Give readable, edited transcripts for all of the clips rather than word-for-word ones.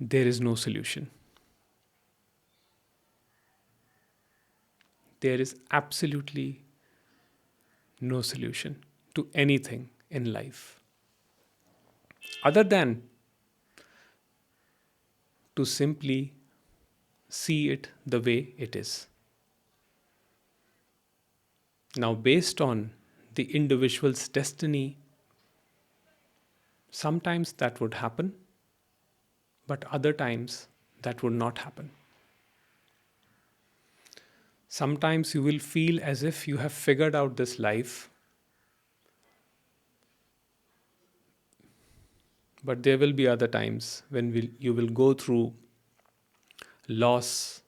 there is no solution. There is absolutely no solution to anything in life other than to simply see it the way it is. Now, based on the individual's destiny, sometimes that would happen, but other times that would not happen. Sometimes you will feel as if you have figured out this life, but there will be other times when you will go through loss,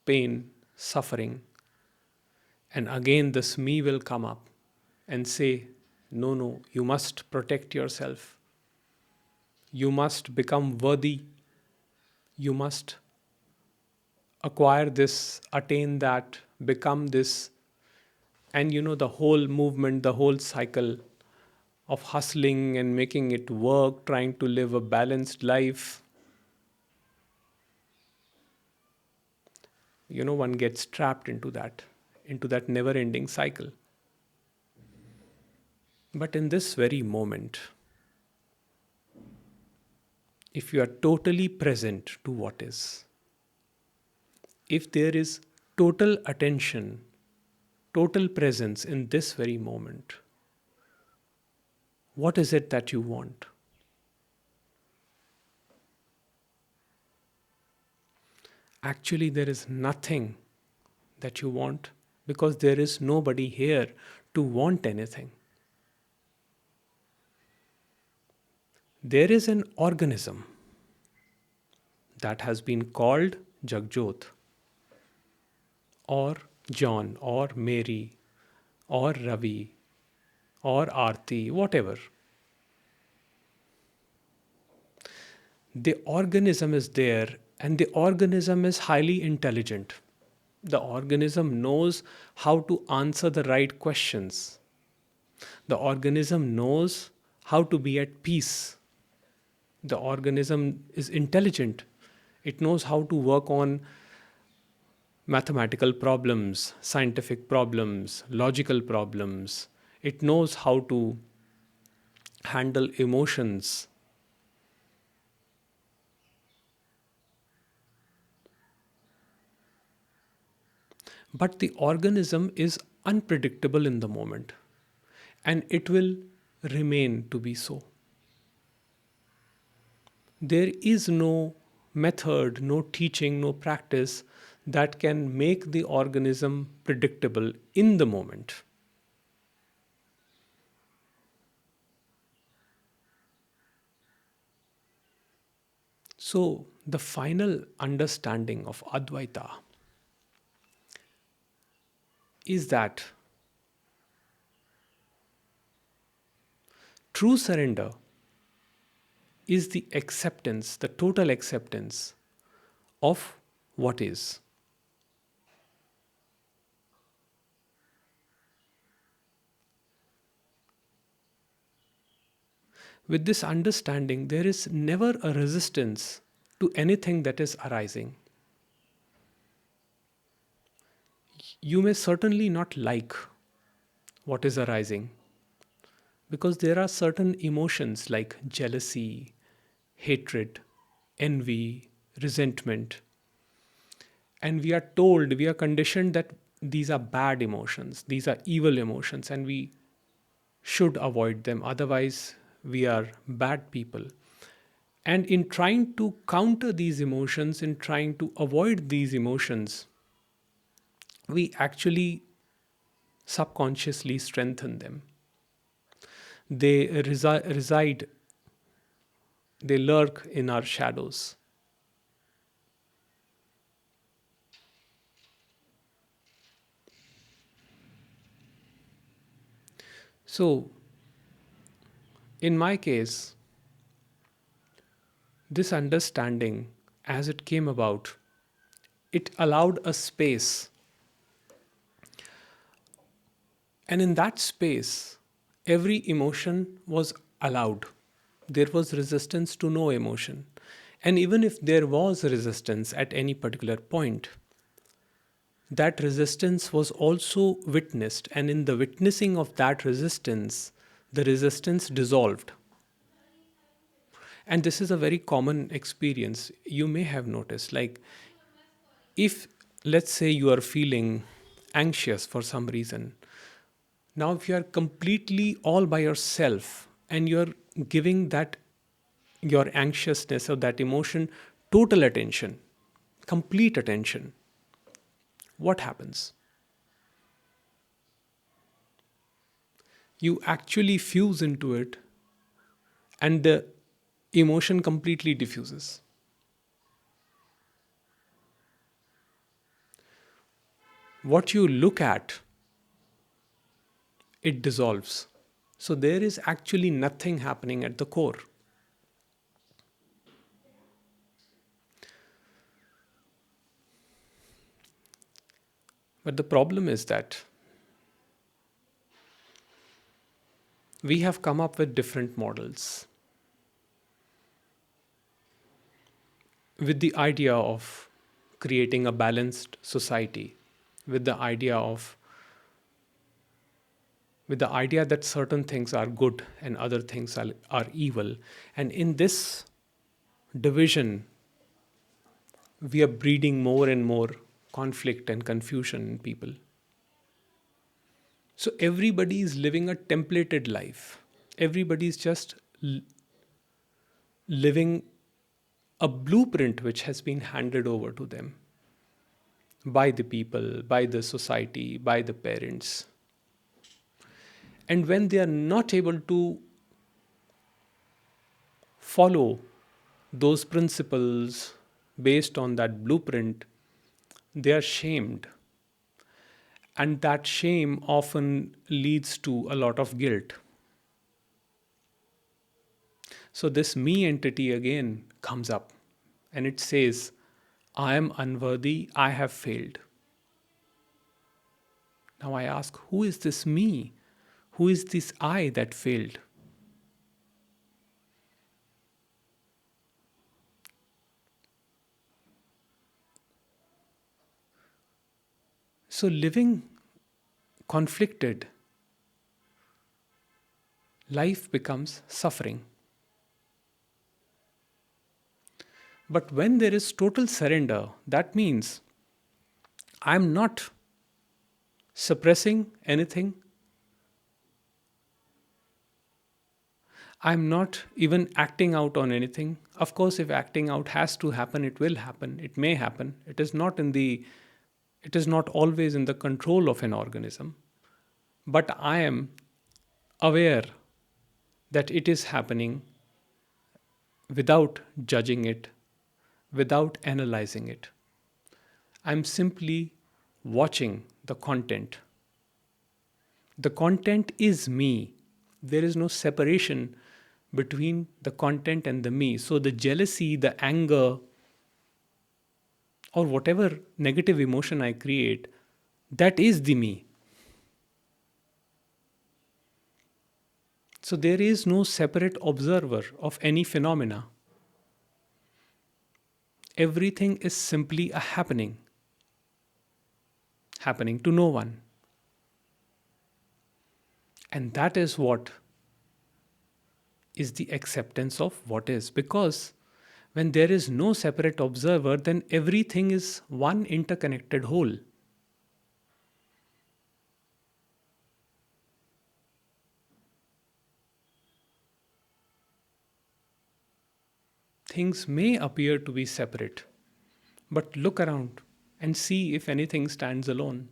pain, suffering, and again this me will come up and say, no, no, you must protect yourself. You must become worthy. You must acquire this, attain that, become this. And the whole movement, the whole cycle of hustling and making it work, trying to live a balanced life, one gets trapped into that never ending cycle. But in this very moment, if you are totally present to what is, if there is total attention, total presence in this very moment, what is it that you want? Actually, there is nothing that you want because there is nobody here to want anything. There is an organism that has been called Jagjot, or John, or Mary, or Ravi, or Aarti, whatever. The organism is there, and the organism is highly intelligent. The organism knows how to answer the right questions. The organism knows how to be at peace. The organism is intelligent. It knows how to work on mathematical problems, scientific problems, logical problems. It knows how to handle emotions. But the organism is unpredictable in the moment, and it will remain to be so. There is no method, no teaching, no practice that can make the organism predictable in the moment. So, the final understanding of Advaita is that true surrender is the acceptance, the total acceptance of what is. With this understanding, there is never a resistance to anything that is arising. You may certainly not like what is arising because there are certain emotions like jealousy, hatred, envy, resentment. And we are told, we are conditioned that these are bad emotions, these are evil emotions, and we should avoid them. Otherwise, we are bad people. And in trying to counter these emotions, in trying to avoid these emotions, we actually subconsciously strengthen them. They reside, they lurk in our shadows. So, in my case, this understanding, as it came about, it allowed a space. And in that space, every emotion was allowed. There was resistance to no emotion. And even if there was resistance at any particular point, that resistance was also witnessed, and in the witnessing of that resistance, the resistance dissolved. And this is a very common experience you may have noticed. Like, if, let's say, you are feeling anxious for some reason, now if you are completely all by yourself and you're giving that, your anxiousness or that emotion, total attention, complete attention, what happens? You actually fuse into it, and the emotion completely diffuses. What you look at, it dissolves. So there is actually nothing happening at the core. But the problem is that we have come up with different models with the idea of creating a balanced society, with the idea of with the idea that certain things are good and other things are evil. And in this division, we are breeding more and more conflict and confusion in people. So everybody is living a templated life. Everybody is just living a blueprint which has been handed over to them by the people, by the society, by the parents. And when they are not able to follow those principles based on that blueprint, they are shamed. And that shame often leads to a lot of guilt. So, this me entity again comes up and it says, I am unworthy, I have failed. Now I ask, who is this me? Who is this I that failed? So, living conflicted, life becomes suffering. But when there is total surrender, that means I'm not suppressing anything. I'm not even acting out on anything. Of course, if acting out has to happen, it will happen. It may happen. It is not always in the control of an organism. But I am aware that it is happening without judging it, without analyzing it. I'm simply watching the content. The content is me. There is no separation between the content and the me. So the jealousy, the anger, or whatever negative emotion I create, that is the me. So there is no separate observer of any phenomena. Everything is simply a happening, happening to no one. And that is what is the acceptance of what is. Because when there is no separate observer, then everything is one interconnected whole. Things may appear to be separate, but look around and see if anything stands alone.